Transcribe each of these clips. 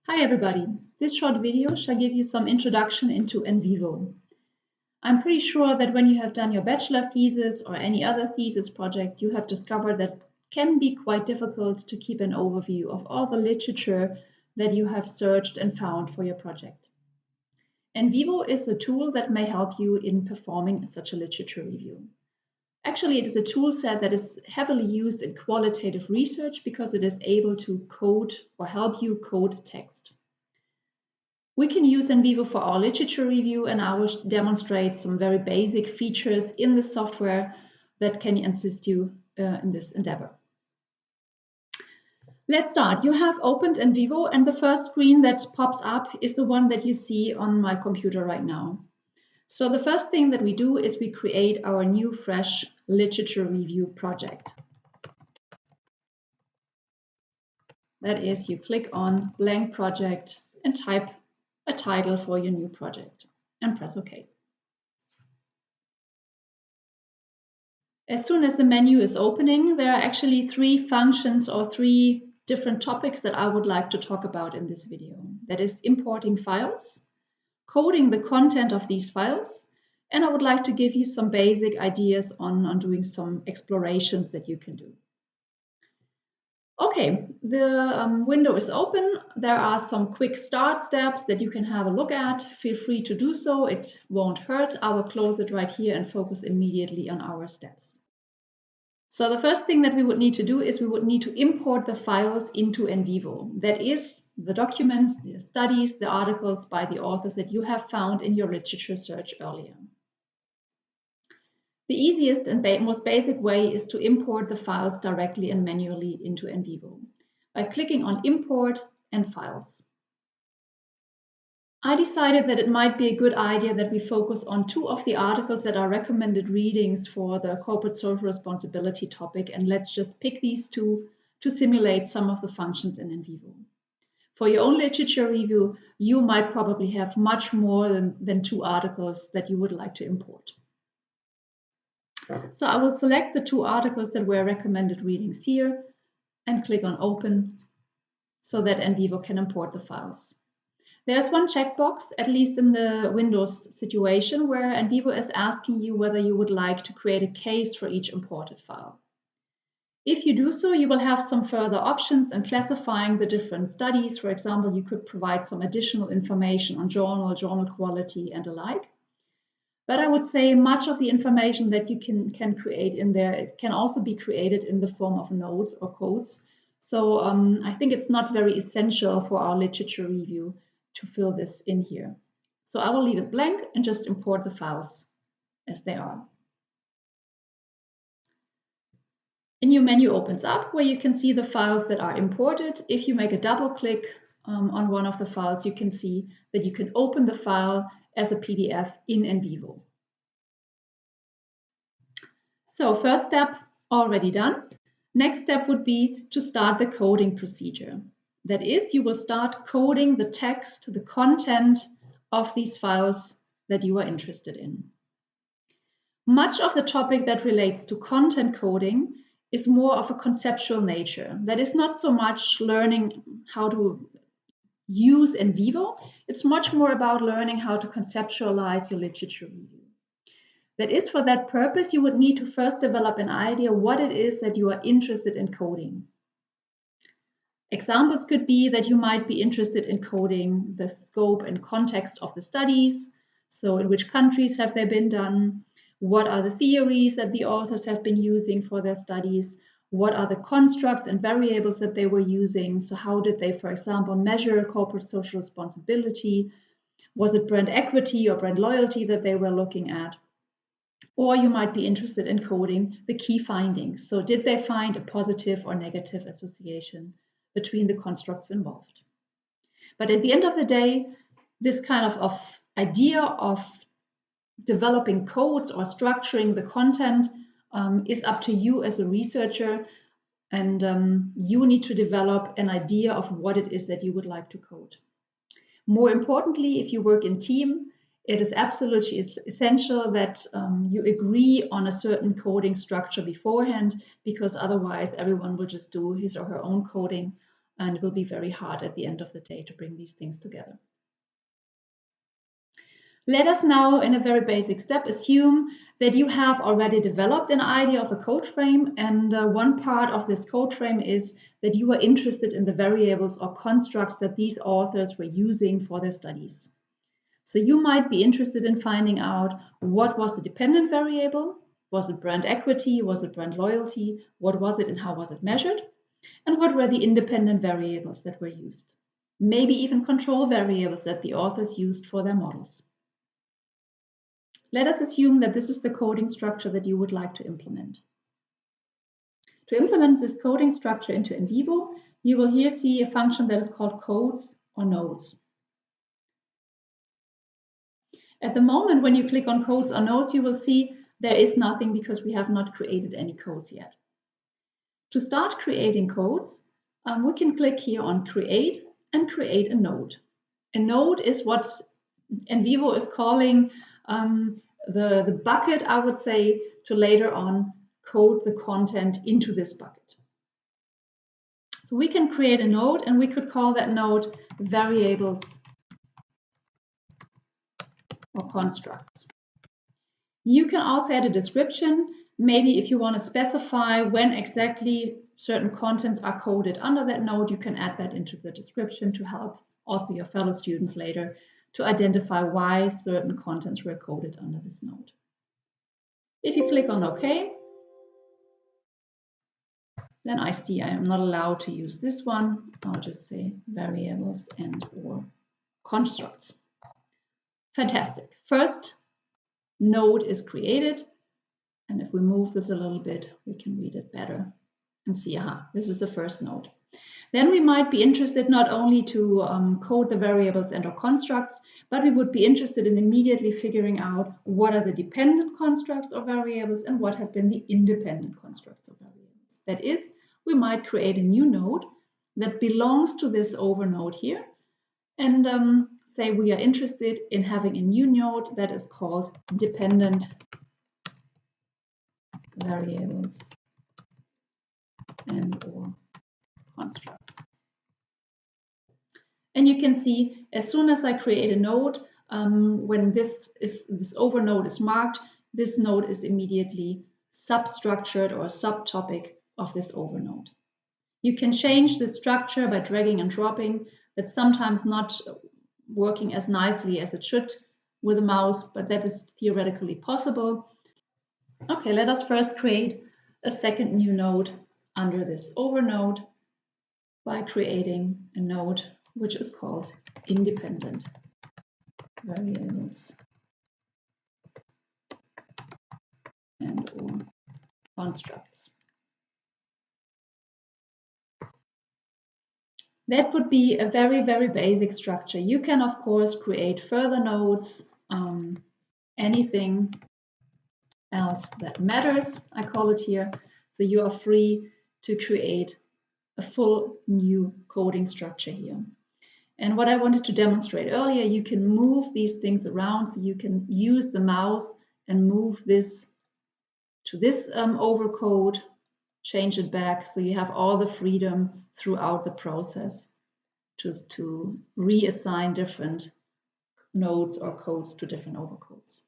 Hi everybody, this short video shall give you some introduction into Nvivo. I'm pretty sure that when you have done your bachelor thesis or any other thesis project, you have discovered that it can be quite difficult to keep an overview of all the literature that you have searched and found for your project. Nvivo is a tool that may help you in performing such a literature review. Actually, it is a tool set that is heavily used in qualitative research because it is able to code or help you code text. We can use Nvivo for our literature review, and I will demonstrate some very basic features in the software that can assist you in this endeavor. Let's start. You have opened Nvivo, and the first screen that pops up is the one that you see on my computer right now. So the first thing that we do is we create our new fresh literature review project. That is, you click on blank project and type a title for your new project and press OK. As soon as the menu is opening, there are actually three functions or three different topics that I would like to talk about in this video. That is importing files, coding the content of these files, and I would like to give you some basic ideas on doing some explorations that you can do. Okay, the window is open. There are some quick start steps that you can have a look at. Feel free to do so. It won't hurt. I will close it right here and focus immediately on our steps. So the first thing that we would need to do is we would need to import the files into Nvivo. That is the documents, the studies, the articles by the authors that you have found in your literature search earlier. The easiest and most basic way is to import the files directly and manually into Nvivo by clicking on Import and Files. I decided that it might be a good idea that we focus on two of the articles that are recommended readings for the corporate social responsibility topic, and let's just pick these two to simulate some of the functions in Nvivo. For your own literature review, you might probably have much more than two articles that you would like to import. So I will select the two articles that were recommended readings here and click on Open so that Nvivo can import the files. There's one checkbox, at least in the Windows situation, where Nvivo is asking you whether you would like to create a case for each imported file. If you do so, you will have some further options in classifying the different studies. For example, you could provide some additional information on journal quality, and alike. But I would say much of the information that you can create in there, it can also be created in the form of notes or codes. So I think it's not very essential for our literature review to fill this in here. So I will leave it blank and just import the files as they are. A new menu opens up where you can see the files that are imported. If you make a double click on one of the files, you can see that you can open the file as a PDF in Nvivo. So first step already done. Next step would be to start the coding procedure. That is, you will start coding the text, the content of these files that you are interested in. Much of the topic that relates to content coding is more of a conceptual nature. That is not so much learning how to use Nvivo. It's much more about learning how to conceptualize your literature review. That is, for that purpose, you would need to first develop an idea what it is that you are interested in coding. Examples could be that you might be interested in coding the scope and context of the studies. So in which countries have they been done? What are the theories that the authors have been using for their studies? What are the constructs and variables that they were using? So how did they, for example, measure corporate social responsibility? Was it brand equity or brand loyalty that they were looking at? Or you might be interested in coding the key findings. So did they find a positive or negative association between the constructs involved? But at the end of the day, this kind of idea of developing codes or structuring the content is up to you as a researcher, and you need to develop an idea of what it is that you would like to code. More importantly, if you work in team, it is absolutely essential that you agree on a certain coding structure beforehand, because otherwise everyone will just do his or her own coding and it will be very hard at the end of the day to bring these things together. Let us now, in a very basic step, assume that you have already developed an idea of a code frame, and one part of this code frame is that you are interested in the variables or constructs that these authors were using for their studies. So you might be interested in finding out what was the dependent variable, was it brand equity, was it brand loyalty, what was it and how was it measured, and what were the independent variables that were used. Maybe even control variables that the authors used for their models. Let us assume that this is the coding structure that you would like to implement. To implement this coding structure into Nvivo, you will here see a function that is called codes or nodes. At the moment, when you click on codes or nodes, you will see there is nothing because we have not created any codes yet. To start creating codes, we can click here on create and create a node. A node is what Nvivo is calling the bucket, I would say, to later on code the content into this bucket. So we can create a node and we could call that node variables or constructs. You can also add a description. Maybe if you want to specify when exactly certain contents are coded under that node, you can add that into the description to help also your fellow students later to identify why certain contents were coded under this node. If you click on OK, then I see I am not allowed to use this one. I'll just say variables and or constructs. Fantastic. First node is created. And if we move this a little bit, we can read it better and see, this is the first node. Then we might be interested not only to code the variables and or constructs, but we would be interested in immediately figuring out what are the dependent constructs or variables and what have been the independent constructs or variables. That is, we might create a new node that belongs to this over node here and say we are interested in having a new node that is called dependent variables and or constructs. And you can see as soon as I create a node, when this over node is marked, this node is immediately substructured or subtopic of this over node. You can change the structure by dragging and dropping. That's sometimes not working as nicely as it should with a mouse, but that is theoretically possible. Okay, let us first create a second new node under this over node by creating a node which is called independent variables and or constructs. That would be a very, very basic structure. You can, of course, create further nodes, anything else that matters, I call it here. So you are free to create a full new coding structure here. And what I wanted to demonstrate earlier, you can move these things around. So you can use the mouse and move this to this overcode, change it back. So you have all the freedom throughout the process to reassign different nodes or codes to different overcodes.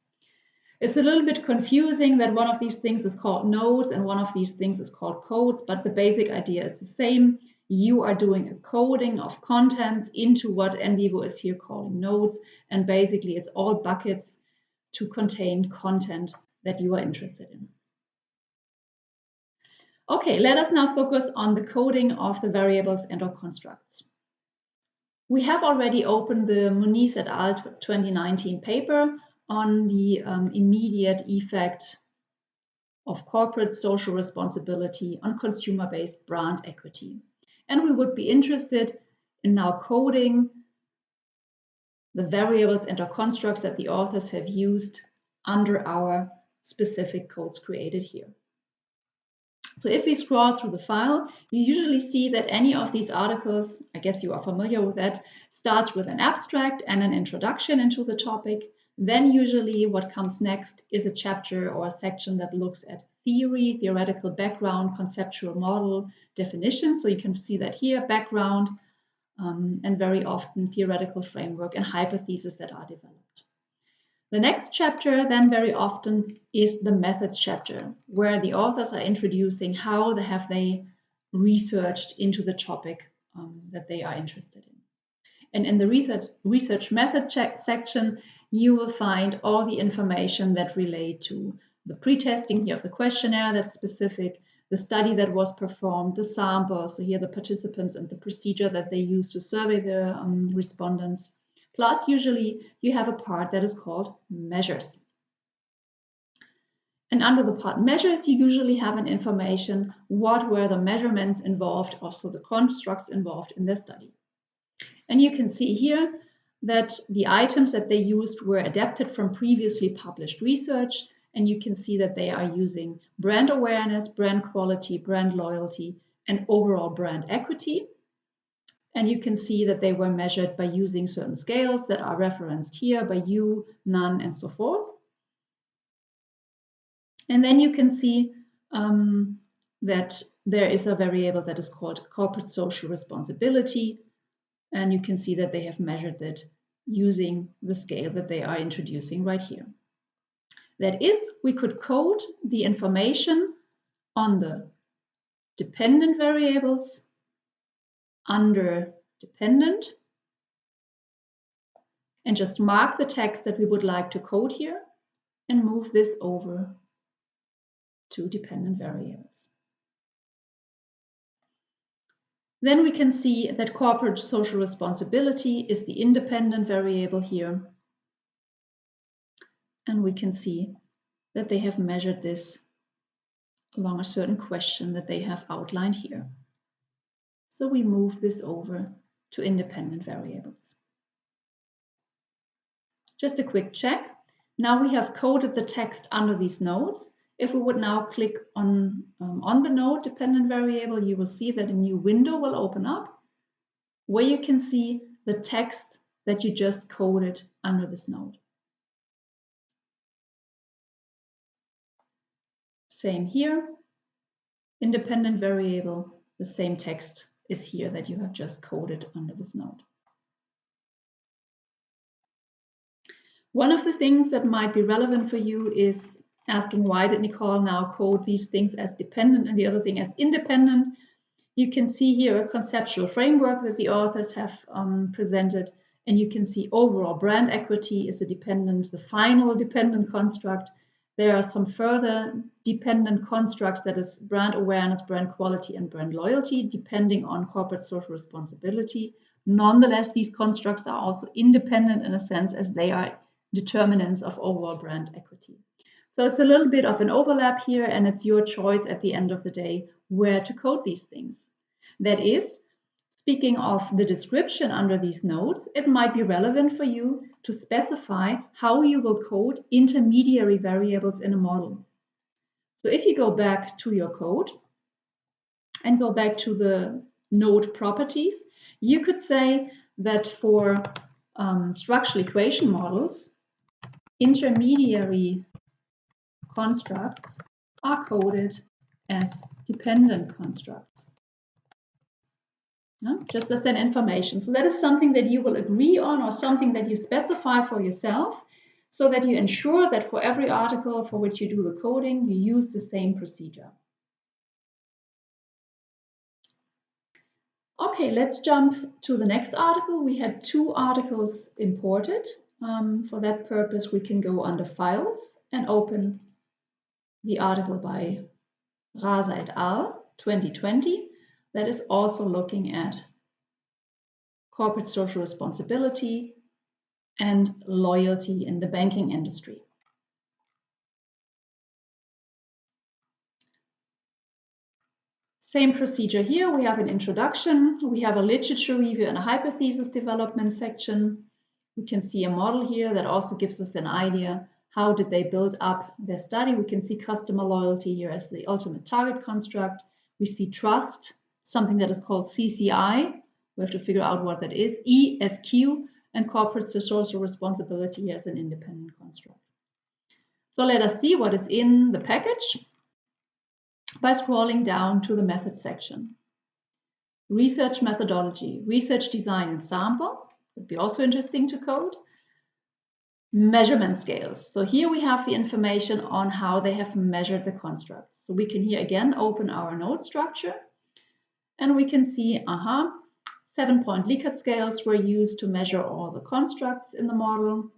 It's a little bit confusing that one of these things is called nodes and one of these things is called codes, but the basic idea is the same. You are doing a coding of contents into what Nvivo is here calling nodes, and basically it's all buckets to contain content that you are interested in. Okay, let us now focus on the coding of the variables and or constructs. We have already opened the Muniz et al. 2019 paper on the immediate effect of corporate social responsibility on consumer-based brand equity. And we would be interested in now coding the variables and or constructs that the authors have used under our specific codes created here. So if we scroll through the file, you usually see that any of these articles, I guess you are familiar with that, starts with an abstract and an introduction into the topic. Then usually what comes next is a chapter or a section that looks at theory, theoretical background, conceptual model, definition. So you can see that here, background, and very often theoretical framework and hypotheses that are developed. The next chapter then very often is the methods chapter, where the authors are introducing how have they researched into the topic that they are interested in. And in the research method section, you will find all the information that relate to the pre-testing here of the questionnaire that's specific, the study that was performed, the sample, so here the participants and the procedure that they use to survey the respondents. Plus, usually you have a part that is called measures. And under the part measures, you usually have an information what were the measurements involved, also the constructs involved in their study. And you can see here that the items that they used were adapted from previously published research. And you can see that they are using brand awareness, brand quality, brand loyalty, and overall brand equity. And you can see that they were measured by using certain scales that are referenced here by you, none, and so forth. And then you can see that there is a variable that is called corporate social responsibility. And you can see that they have measured it using the scale that they are introducing right here. That is, we could code the information on the dependent variables under dependent and just mark the text that we would like to code here and move this over to dependent variables. Then we can see that corporate social responsibility is the independent variable here. And we can see that they have measured this along a certain question that they have outlined here. So we move this over to independent variables. Just a quick check. Now we have coded the text under these nodes. If we would now click on the node dependent variable, you will see that a new window will open up where you can see the text that you just coded under this node. Same here, independent variable, the same text is here that you have just coded under this node. One of the things that might be relevant for you is asking why did Nicole now code these things as dependent and the other thing as independent. You can see here a conceptual framework that the authors have presented, and you can see overall brand equity is a dependent, the final dependent construct. There are some further dependent constructs, that is brand awareness, brand quality, and brand loyalty, depending on corporate social responsibility. Nonetheless, these constructs are also independent in a sense as they are determinants of overall brand equity. So it's a little bit of an overlap here, and it's your choice at the end of the day where to code these things. That is, speaking of the description under these nodes, it might be relevant for you to specify how you will code intermediary variables in a model. So if you go back to your code and go back to the node properties, you could say that for structural equation models, intermediary constructs are coded as dependent constructs. Just as an information. So that is something that you will agree on or something that you specify for yourself so that you ensure that for every article for which you do the coding, you use the same procedure. Okay, let's jump to the next article. We had 2 articles imported. For that purpose, we can go under Files and open the article by Rasa et al. 2020 that is also looking at corporate social responsibility and loyalty in the banking industry. Same procedure here. We have an introduction, we have a literature review and a hypothesis development section. We can see a model here that also gives us an idea how did they build up their study. We can see customer loyalty here as the ultimate target construct. We see trust, something that is called CCI. We have to figure out what that is. E as Q, and corporate social responsibility as an independent construct. So let us see what is in the package. by scrolling down to the method section. Research methodology, research design and sample, would be also interesting to code. Measurement scales. So here we have the information on how they have measured the constructs. So we can here again open our node structure and we can see, 7-point Likert scales were used to measure all the constructs in the model.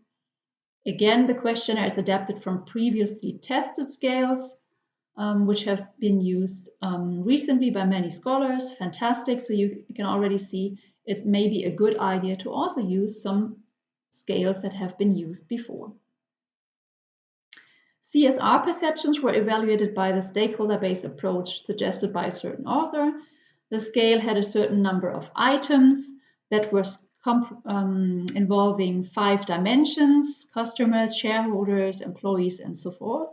Again, the questionnaire is adapted from previously tested scales, which have been used recently by many scholars. Fantastic. So you can already see it may be a good idea to also use some scales that have been used before. CSR perceptions were evaluated by the stakeholder-based approach suggested by a certain author. The scale had a certain number of items that were involving 5 dimensions: customers, shareholders, employees, and so forth.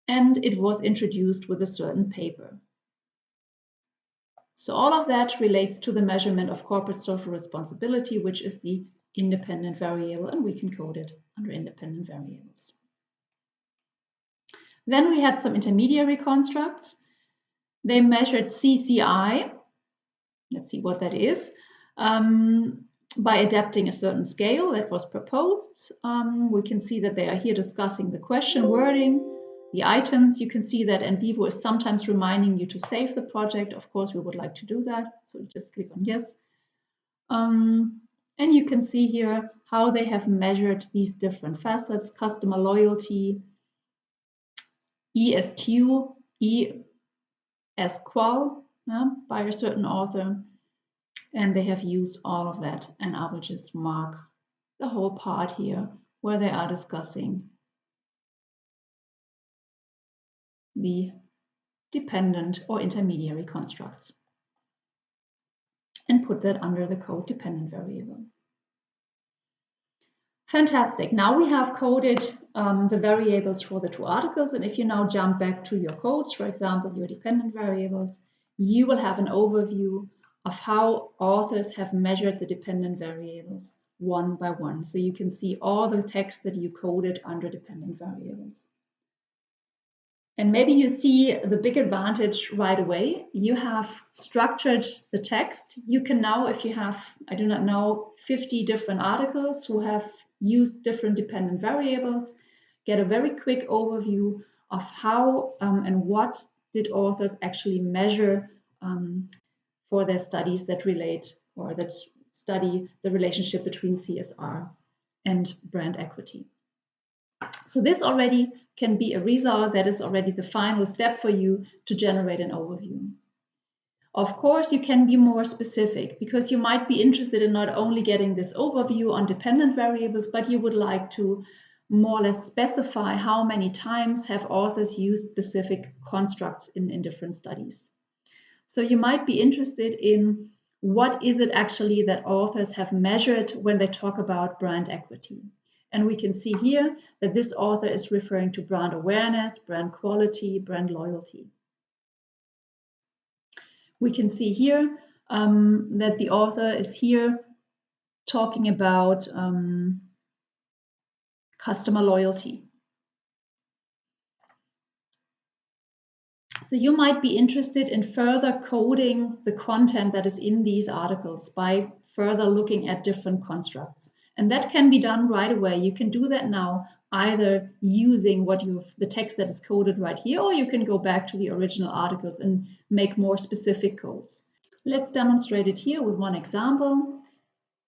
And it was introduced with a certain paper. So all of that relates to the measurement of corporate social responsibility, which is the independent variable, and we can code it under independent variables. Then we had some intermediary constructs. They measured CCI, let's see what that is, by adapting a certain scale that was proposed. We can see that they are here discussing the question wording, the items. You can see that Nvivo is sometimes reminding you to save the project. Of course, we would like to do that, so just click on yes. And you can see here how they have measured these different facets: customer loyalty, ESQ, ESQL, by a certain author. And they have used all of that. And I will just mark the whole part here where they are discussing the dependent or intermediary constructs, and put that under the code dependent variable. Fantastic. Now we have coded the variables for the 2 articles. And if you now jump back to your codes, for example, your dependent variables, you will have an overview of how authors have measured the dependent variables one by one. So you can see all the text that you coded under dependent variables. And maybe you see the big advantage right away. You have structured the text. You can now, if you have, I do not know, 50 different articles who have used different dependent variables, get a very quick overview of how and what did authors actually measure for their studies that relate or that study the relationship between CSR and brand equity. So this already can be a result that is already the final step for you to generate an overview. Of course, you can be more specific because you might be interested in not only getting this overview on dependent variables, but you would like to more or less specify how many times have authors used specific constructs in different studies. So you might be interested in what is it actually that authors have measured when they talk about brand equity. And we can see here that this author is referring to brand awareness, brand quality, brand loyalty. We can see here that the author is here talking about customer loyalty. So you might be interested in further coding the content that is in these articles by further looking at different constructs. And that can be done right away. You can do that now, either using the text that is coded right here, or you can go back to the original articles and make more specific codes. Let's demonstrate it here with one example.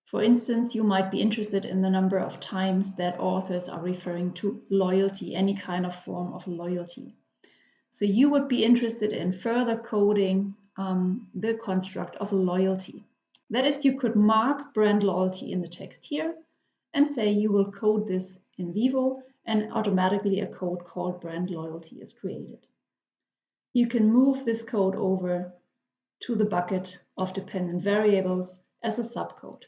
For instance, you might be interested in the number of times that authors are referring to loyalty, any kind of form of loyalty. So you would be interested in further coding the construct of loyalty. That is, you could mark brand loyalty in the text here and say you will code this in Nvivo, and automatically a code called brand loyalty is created. You can move this code over to the bucket of dependent variables as a subcode.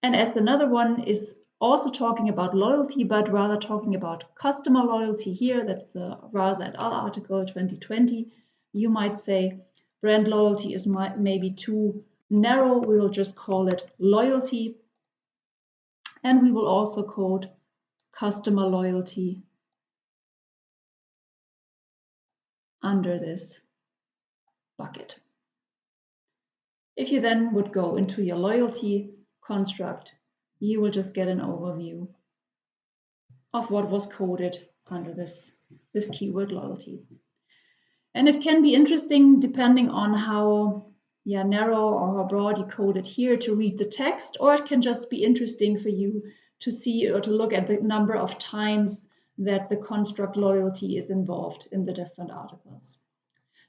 And as another one is also talking about loyalty, but rather talking about customer loyalty here, that's the Raza et al. Article 2020, you might say brand loyalty is maybe too narrow. We will just call it loyalty. And we will also code customer loyalty under this bucket. If you then would go into your loyalty construct, you will just get an overview of what was coded under this keyword loyalty. And it can be interesting depending on how narrow or how broad you code it here to read the text, or it can just be interesting for you to see or to look at the number of times that the construct loyalty is involved in the different articles.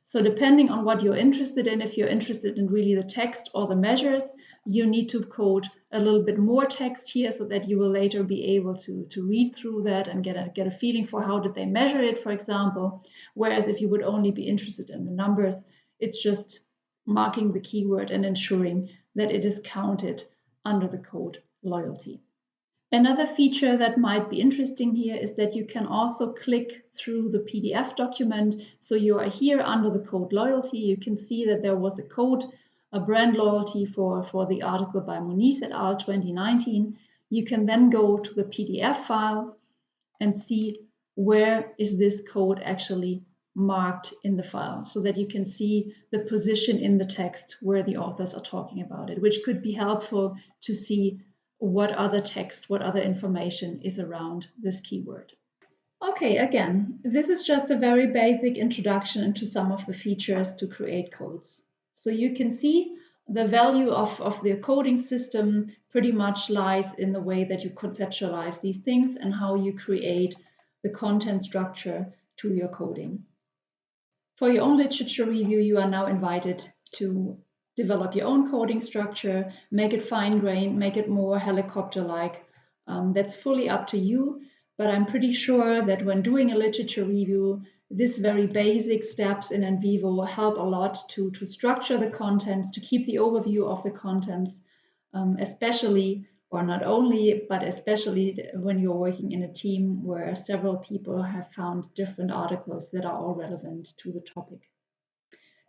So depending on what you're interested in, if you're interested in really the text or the measures, you need to code a little bit more text here so that you will later be able to read through that and get a feeling for how did they measure it, for example. Whereas if you would only be interested in the numbers, it's just marking the keyword and ensuring that it is counted under the code loyalty. Another feature that might be interesting here is that you can also click through the PDF document. So you are here under the code loyalty. You can see that there was a code, a brand loyalty for the article by Moniz et al. 2019. You can then go to the PDF file and see where is this code actually marked in the file so that you can see the position in the text where the authors are talking about it, which could be helpful to see what other text, what other information is around this keyword. Okay, again, this is just a very basic introduction into some of the features to create codes. So you can see the value of the coding system pretty much lies in the way that you conceptualize these things and how you create the content structure to your coding. For your own literature review, you are now invited to develop your own coding structure, make it fine-grained, make it more helicopter-like. That's fully up to you, but I'm pretty sure that when doing a literature review, these very basic steps in Nvivo help a lot to structure the contents, to keep the overview of the contents, especially, or not only, but especially when you're working in a team where several people have found different articles that are all relevant to the topic.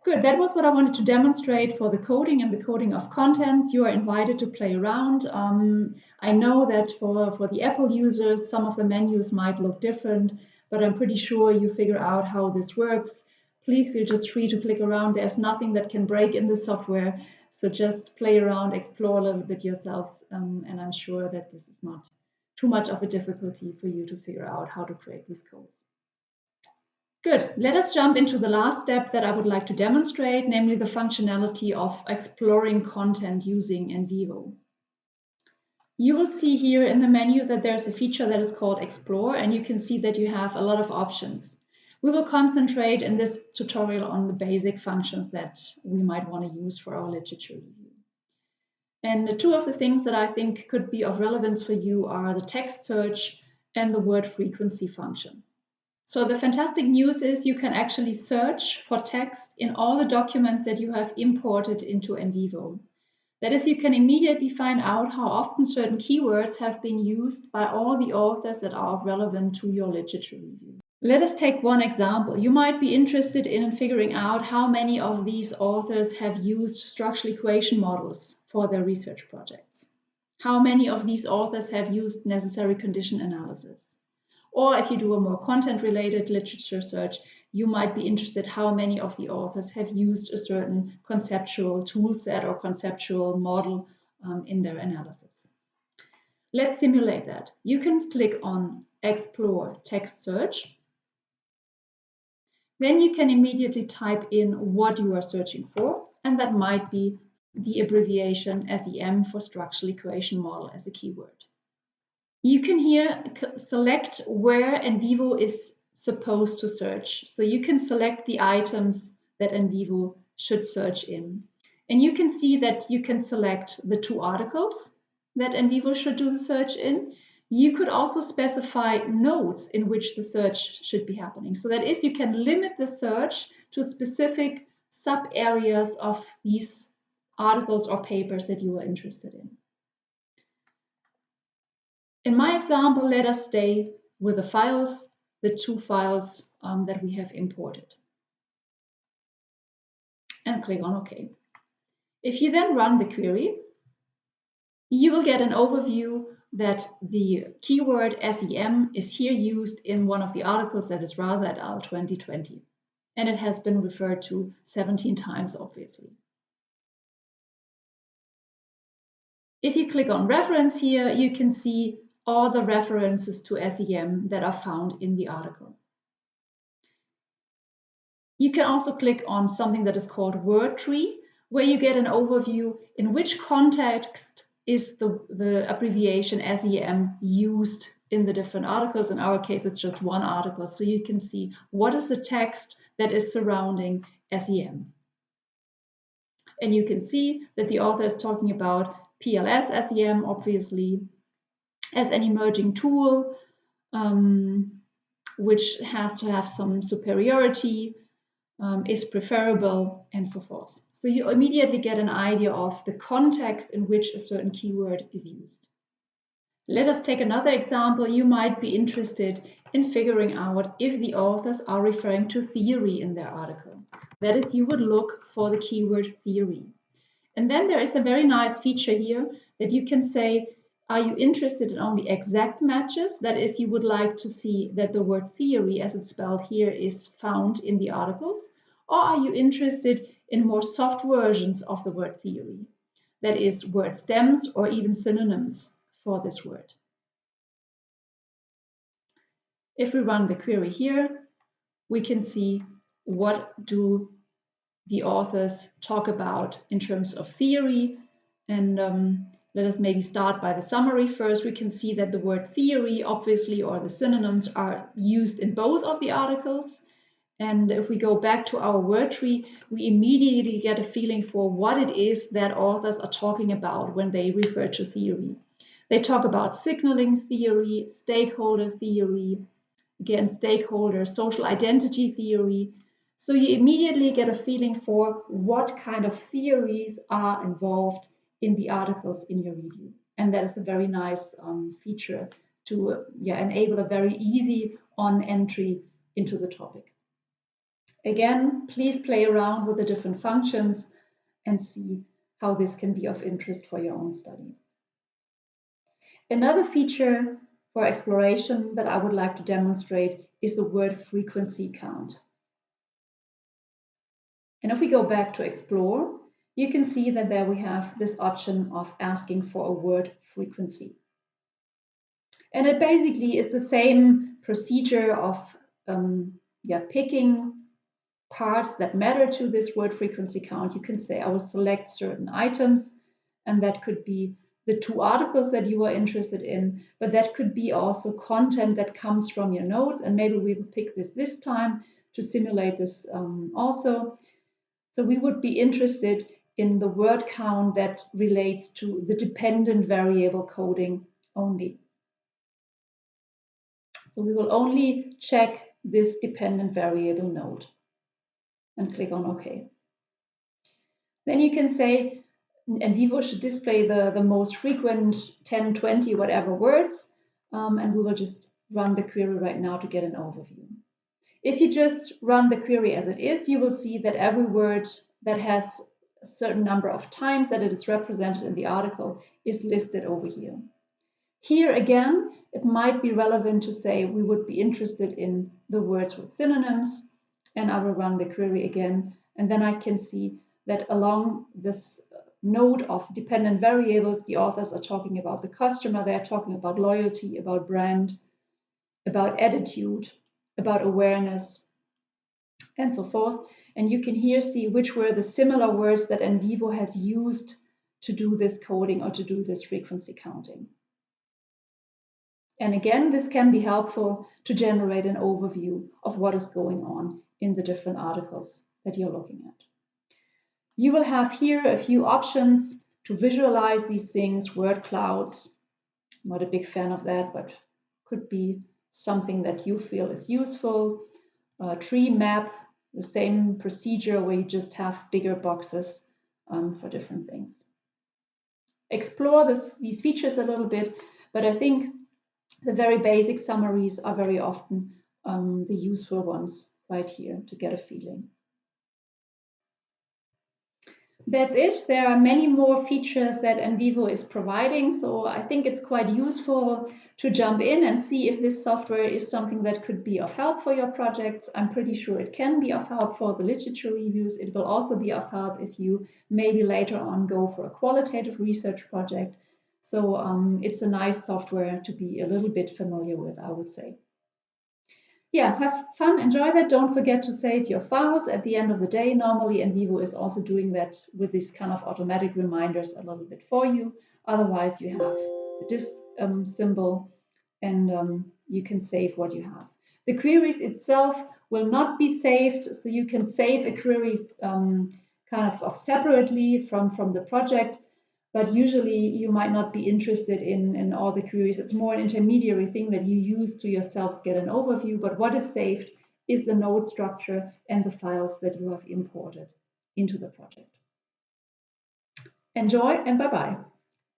Good, that was what I wanted to demonstrate for the coding and the coding of contents. You are invited to play around. I know that for the Apple users, some of the menus might look different, but I'm pretty sure you figure out how this works. Please feel just free to click around. There's nothing that can break in the software. So just play around, explore a little bit yourselves, and I'm sure that this is not too much of a difficulty for you to figure out how to create these codes. Good, let us jump into the last step that I would like to demonstrate, namely the functionality of exploring content using Nvivo. You will see here in the menu that there's a feature that is called Explore, and you can see that you have a lot of options. We will concentrate in this tutorial on the basic functions that we might want to use for our literature review. And two of the things that I think could be of relevance for you are the text search and the word frequency function. So the fantastic news is you can actually search for text in all the documents that you have imported into Nvivo. That is, you can immediately find out how often certain keywords have been used by all the authors that are relevant to your literature review. Let us take one example. You might be interested in figuring out how many of these authors have used structural equation models for their research projects. How many of these authors have used necessary condition analysis? Or if you do a more content-related literature search, you might be interested how many of the authors have used a certain conceptual tool set or conceptual model in their analysis. Let's simulate that. You can click on Explore Text Search. Then you can immediately type in what you are searching for, and that might be the abbreviation SEM for structural equation model as a keyword. You can here select where Nvivo is supposed to search. So you can select the items that Nvivo should search in. And you can see that you can select the 2 articles that Nvivo should do the search in. You could also specify nodes in which the search should be happening. So that is, you can limit the search to specific sub-areas of these articles or papers that you are interested in. In my example, let us stay with the files, the 2 files that we have imported. And click on OK. If you then run the query, you will get an overview that the keyword SEM is here used in one of the articles, that is Raza et al. 2020. and it has been referred to 17 times, obviously. If you click on reference here, you can see all the references to SEM that are found in the article. You can also click on something that is called word tree, where you get an overview in which context is the abbreviation SEM used in the different articles. In our case, it's just one article. So you can see what is the text that is surrounding SEM. And you can see that the author is talking about PLS SEM, obviously, as an emerging tool, which has to have some superiority, is preferable, and so forth. So you immediately get an idea of the context in which a certain keyword is used. Let us take another example. You might be interested in figuring out if the authors are referring to theory in their article. That is, you would look for the keyword theory. And then there is a very nice feature here that you can say, are you interested in only exact matches? That is, you would like to see that the word theory, as it's spelled here, is found in the articles. Or are you interested in more soft versions of the word theory? That is, word stems or even synonyms for this word. If we run the query here, we can see what do the authors talk about in terms of theory. And let us maybe start by the summary first. We can see that the word theory, obviously, or the synonyms are used in both of the articles. And if we go back to our word tree, we immediately get a feeling for what it is that authors are talking about when they refer to theory. They talk about signaling theory, stakeholder theory, again, stakeholder, social identity theory. So you immediately get a feeling for what kind of theories are involved in the articles in your review. And that is a very nice feature to enable a very easy on entry into the topic. Again, please play around with the different functions and see how this can be of interest for your own study. Another feature for exploration that I would like to demonstrate is the word frequency count. And if we go back to explore, you can see that there we have this option of asking for a word frequency. And it basically is the same procedure of picking parts that matter to this word frequency count. You can say, I will select certain items, and that could be the 2 articles that you are interested in, but that could be also content that comes from your notes, and maybe we will pick this time to simulate this also. So we would be interested in the word count that relates to the dependent variable coding only. So we will only check this dependent variable node and click on OK. Then you can say Nvivo should display the most frequent 10, 20, whatever words, and we will just run the query right now to get an overview. If you just run the query as it is, you will see that every word that has a certain number of times that it is represented in the article is listed over here. Here again, it might be relevant to say we would be interested in the words with synonyms, and I will run the query again, and then I can see that along this node of dependent variables, the authors are talking about the customer, they're talking about loyalty, about brand, about attitude, about awareness, and so forth. And you can here see which were the similar words that Nvivo has used to do this coding or to do this frequency counting. And again, this can be helpful to generate an overview of what is going on in the different articles that you're looking at. You will have here a few options to visualize these things, word clouds. Not a big fan of that, but could be something that you feel is useful. Tree map, the same procedure where you just have bigger boxes for different things. Explore these features a little bit, but I think the very basic summaries are very often the useful ones right here to get a feeling. That's it. There are many more features that Nvivo is providing, so I think it's quite useful to jump in and see if this software is something that could be of help for your projects. I'm pretty sure it can be of help for the literature reviews. It will also be of help if you maybe later on go for a qualitative research project. So it's a nice software to be a little bit familiar with, I would say. Yeah, have fun, enjoy that. Don't forget to save your files at the end of the day. Normally, Nvivo is also doing that with these kind of automatic reminders a little bit for you. Otherwise, you have the disk symbol and you can save what you have. The queries itself will not be saved, so you can save a query kind of separately from the project, but usually you might not be interested in all the queries. It's more an intermediary thing that you use to yourselves get an overview, but what is saved is the node structure and the files that you have imported into the project. Enjoy and bye-bye.